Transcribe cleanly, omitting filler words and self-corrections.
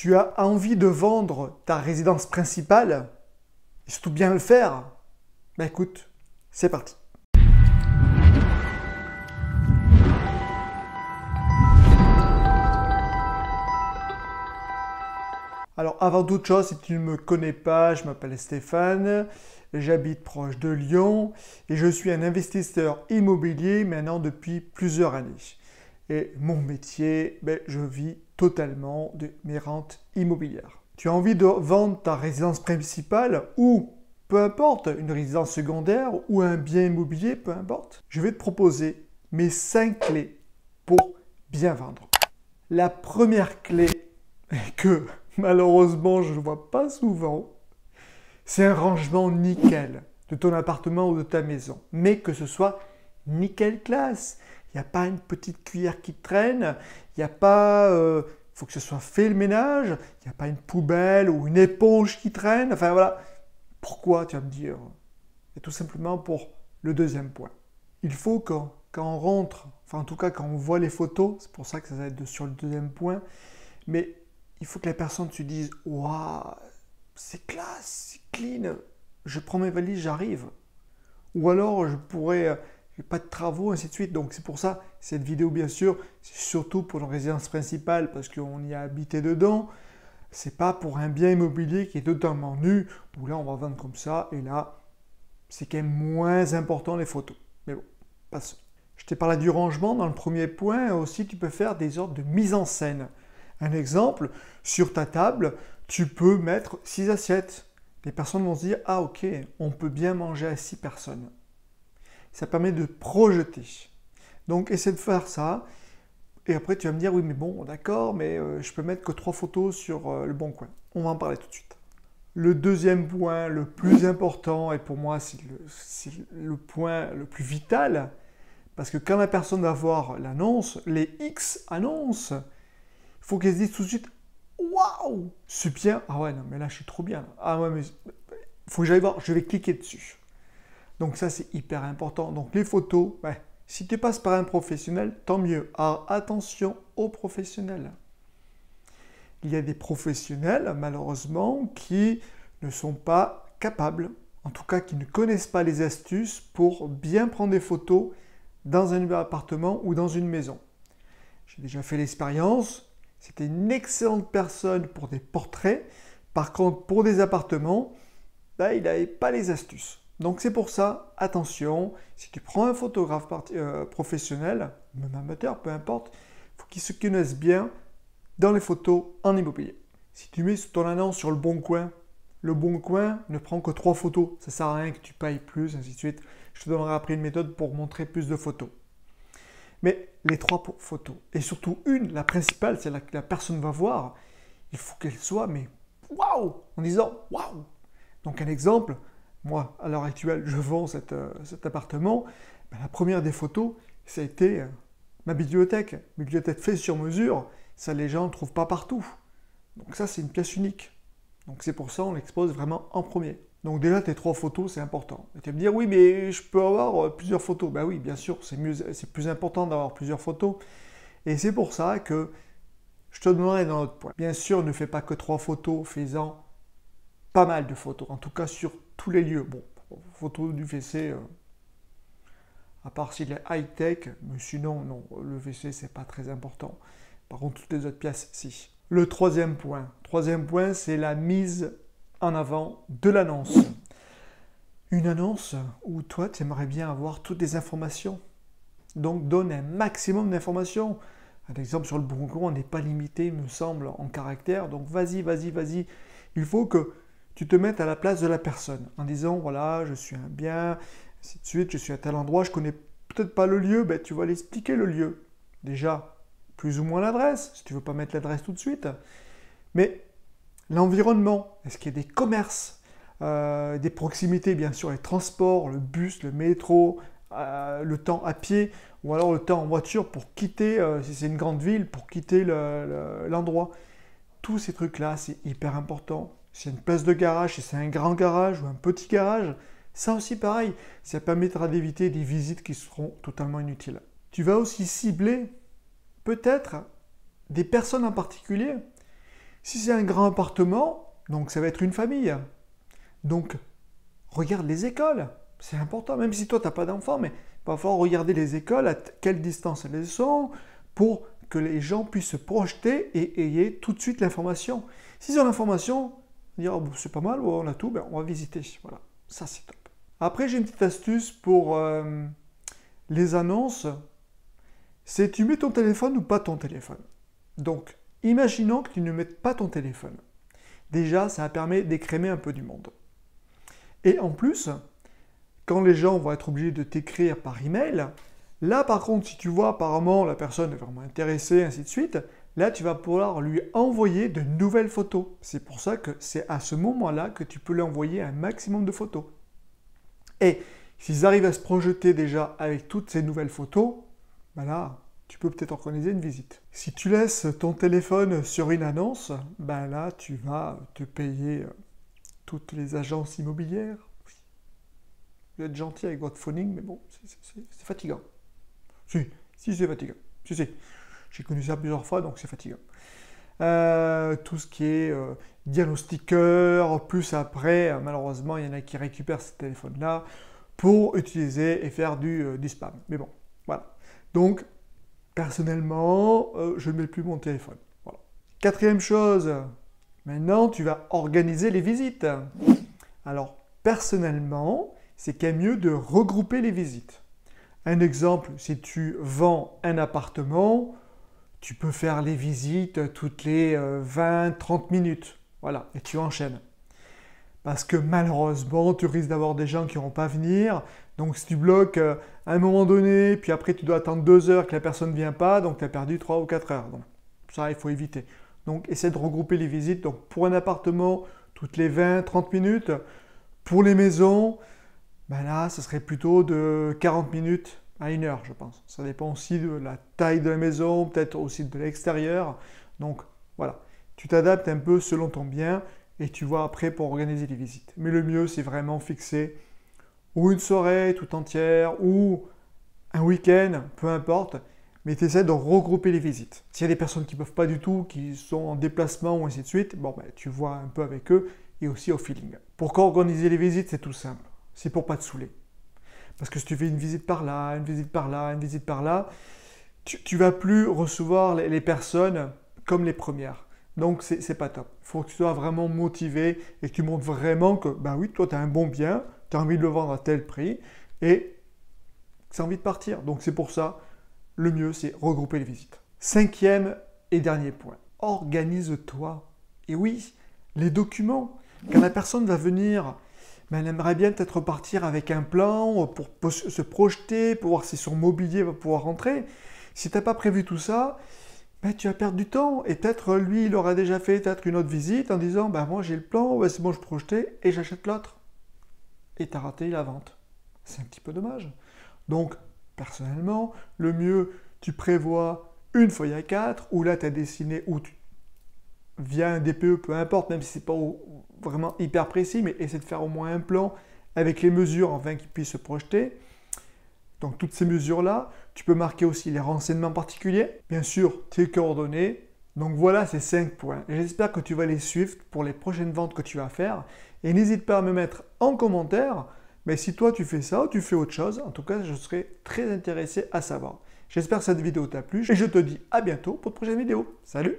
Tu as envie de vendre ta résidence principale et surtout bien le faire? Ben écoute, c'est parti. Alors avant toute chose, si tu ne me connais pas, je m'appelle Stéphane, j'habite proche de Lyon et je suis un investisseur immobilier maintenant depuis plusieurs années. Et mon métier, je vis totalement de mes rentes immobilières. Tu as envie de vendre ta résidence principale ou peu importe, une résidence secondaire ou un bien immobilier, peu importe. Je vais te proposer mes 5 clés pour bien vendre. La première clé que malheureusement je ne vois pas souvent, c'est un rangement nickel de ton appartement ou de ta maison. Mais que ce soit nickel classe. Il n'y a pas une petite cuillère qui traîne, il n'y a pas... faut que ce soit fait le ménage, il n'y a pas une poubelle ou une éponge qui traîne. Enfin voilà. Pourquoi, tu vas me dire? Et tout simplement pour le deuxième point. Il faut quand on rentre, enfin en tout cas quand on voit les photos, c'est pour ça que ça va être sur le deuxième point, mais il faut que la personne se dise « Waouh, c'est classe, c'est clean, je prends mes valises, j'arrive. » Ou alors je pourrais... pas de travaux, ainsi de suite. Donc c'est pour ça, cette vidéo bien sûr, c'est surtout pour une résidence principale parce qu'on y a habité dedans. C'est pas pour un bien immobilier qui est totalement nu, où là on va vendre comme ça, et là c'est quand même moins important les photos. Mais bon, passons. Je t'ai parlé du rangement dans le premier point, aussi tu peux faire des ordres de mise en scène. Un exemple, sur ta table, tu peux mettre 6 assiettes. Les personnes vont se dire, ah ok, on peut bien manger à 6 personnes. Ça permet de projeter. Donc, essaie de faire ça. Et après, tu vas me dire, oui, mais bon, d'accord, mais je peux mettre que 3 photos sur le bon coin. On va en parler tout de suite. Le deuxième point, le plus important, et pour moi, c'est le point le plus vital, parce que quand la personne va voir l'annonce, les X annonces, il faut qu'elle se dise tout de suite, waouh, c'est bien. Ah ouais, non, mais là, je suis trop bien. Ah ouais, mais il faut que j'aille voir, je vais cliquer dessus. Donc ça, c'est hyper important. Donc les photos, si tu passes par un professionnel, tant mieux. Alors attention aux professionnels. Il y a des professionnels, malheureusement, qui ne sont pas capables, en tout cas qui ne connaissent pas les astuces pour bien prendre des photos dans un appartement ou dans une maison. J'ai déjà fait l'expérience. C'était une excellente personne pour des portraits. Par contre, pour des appartements, il n'avait pas les astuces. Donc c'est pour ça, attention, si tu prends un photographe professionnel, même amateur, peu importe, il faut qu'il se connaisse bien dans les photos en immobilier. Si tu mets ton annonce sur le bon coin ne prend que 3 photos. Ça ne sert à rien que tu payes plus, ainsi de suite. Je te donnerai après une méthode pour montrer plus de photos. Mais les 3 photos, et surtout une, la principale, celle que la personne va voir, il faut qu'elle soit, mais waouh, en disant waouh. Donc un exemple, moi, à l'heure actuelle, je vends cet appartement. La première des photos, ça a été ma bibliothèque. Bibliothèque faite sur mesure, ça les gens ne trouvent pas partout. Donc ça, c'est une pièce unique. Donc c'est pour ça on l'expose vraiment en premier. Donc déjà, tes 3 photos, c'est important. Et tu vas me dire, oui, mais je peux avoir plusieurs photos. Ben oui, bien sûr, c'est plus important d'avoir plusieurs photos. Et c'est pour ça que je te donnerai dans notre point. Bien sûr, ne fais pas que 3 photos, fais-en pas mal de photos, en tout cas sur tous les lieux. Bon, photo du WC, à part s'il est high-tech, mais sinon, non, le WC, c'est pas très important. Par contre, toutes les autres pièces, si. Le troisième point, c'est la mise en avant de l'annonce. Une annonce où toi, tu aimerais bien avoir toutes les informations. Donc, donne un maximum d'informations. Un exemple, sur le bon coin, on n'est pas limité, il me semble, en caractères. Donc, vas-y. Il faut que tu te mettes à la place de la personne en disant, voilà, je suis un bien, ainsi de suite, je suis à tel endroit, je connais peut-être pas le lieu, tu vas l'expliquer le lieu. Déjà, plus ou moins l'adresse, si tu ne veux pas mettre l'adresse tout de suite. Mais l'environnement, est-ce qu'il y a des commerces, des proximités, bien sûr, les transports, le bus, le métro, le temps à pied, ou alors le temps en voiture pour quitter, si c'est une grande ville, pour quitter l'endroit. Tous ces trucs-là, c'est hyper important. Si c'est une place de garage, si c'est un grand garage ou un petit garage, ça aussi pareil, ça permettra d'éviter des visites qui seront totalement inutiles. Tu vas aussi cibler peut-être des personnes en particulier. Si c'est un grand appartement, donc ça va être une famille. Donc, regarde les écoles. C'est important, même si toi, tu n'as pas d'enfant, mais il va falloir regarder les écoles, à quelle distance elles sont, pour que les gens puissent se projeter et ayez tout de suite l'information. S'ils ont l'information, dire oh, c'est pas mal, on a tout, ben, on va visiter. Voilà, ça c'est top. Après, j'ai une petite astuce pour les annonces. C'est tu mets ton téléphone ou pas ton téléphone. Donc, imaginons que tu ne mettes pas ton téléphone. Déjà, ça permet d'écrémer un peu du monde. Et en plus, quand les gens vont être obligés de t'écrire par email, là par contre, si tu vois apparemment la personne est vraiment intéressée, ainsi de suite, là tu vas pouvoir lui envoyer de nouvelles photos. C'est pour ça que c'est à ce moment-là que tu peux lui envoyer un maximum de photos. Et s'ils arrivent à se projeter déjà avec toutes ces nouvelles photos, ben là, tu peux peut-être organiser une visite. Si tu laisses ton téléphone sur une annonce, ben là, tu vas te payer toutes les agences immobilières. Oui. Vous êtes gentil avec votre phoning, mais bon, c'est fatigant. Si, c'est fatigant. Si. J'ai connu ça plusieurs fois, donc c'est fatigant. Tout ce qui est diagnostiqueur, plus après, malheureusement, il y en a qui récupèrent ce téléphone-là pour utiliser et faire du spam. Mais bon, voilà. Donc, personnellement, je ne mets plus mon téléphone. Voilà. Quatrième chose, maintenant, tu vas organiser les visites. Alors, personnellement, c'est qu'il y a mieux de regrouper les visites. Un exemple, si tu vends un appartement, tu peux faire les visites toutes les 20-30 minutes. Voilà, et tu enchaînes. Parce que malheureusement, tu risques d'avoir des gens qui n'auront pas à venir. Donc si tu bloques à un moment donné, puis après tu dois attendre 2 heures que la personne ne vient pas, donc tu as perdu 3 ou 4 heures. Donc ça, il faut éviter. Donc essaie de regrouper les visites. Donc pour un appartement, toutes les 20-30 minutes. Pour les maisons, ben là, ce serait plutôt de 40 minutes à 1 heure, je pense. Ça dépend aussi de la taille de la maison, peut-être aussi de l'extérieur. Donc voilà, tu t'adaptes un peu selon ton bien et tu vois après pour organiser les visites. Mais le mieux, c'est vraiment fixer ou une soirée tout entière ou un week-end, peu importe, mais tu essaies de regrouper les visites. S'il y a des personnes qui ne peuvent pas du tout, qui sont en déplacement ou ainsi de suite, bon, ben, tu vois un peu avec eux et aussi au feeling. Pourquoi organiser les visites? C'est tout simple. C'est pour pas te saouler. Parce que si tu fais une visite par là, une visite par là, une visite par là, tu vas plus recevoir les personnes comme les premières. Donc, c'est pas top. Il faut que tu sois vraiment motivé et que tu montres vraiment que, ben oui, toi, tu as un bon bien, tu as envie de le vendre à tel prix et tu as envie de partir. Donc, c'est pour ça, le mieux, c'est regrouper les visites. 5e et dernier point, organise-toi. Et oui, les documents. Quand la personne va venir, ben, elle aimerait bien peut-être partir avec un plan pour se projeter, pour voir si son mobilier va pouvoir rentrer. Si tu n'as pas prévu tout ça, ben, tu vas perdre du temps. Et peut-être lui, il aura déjà fait peut-être une autre visite en disant ben, moi j'ai le plan, ben, c'est bon, je projetais et j'achète l'autre. Et tu as raté la vente. C'est un petit peu dommage. Donc, personnellement, le mieux, tu prévois une feuille A4 où là tu as dessiné ou via un DPE, peu importe, même si ce n'est pas vraiment hyper précis, mais essaie de faire au moins un plan avec les mesures afin qu'il puisse se projeter. Donc toutes ces mesures-là, tu peux marquer aussi les renseignements particuliers, bien sûr tes coordonnées. Donc voilà ces 5 points. J'espère que tu vas les suivre pour les prochaines ventes que tu vas faire. Et n'hésite pas à me mettre en commentaire, mais si toi tu fais ça ou tu fais autre chose, en tout cas je serai très intéressé à savoir. J'espère que cette vidéo t'a plu et je te dis à bientôt pour de prochaines vidéos. Salut!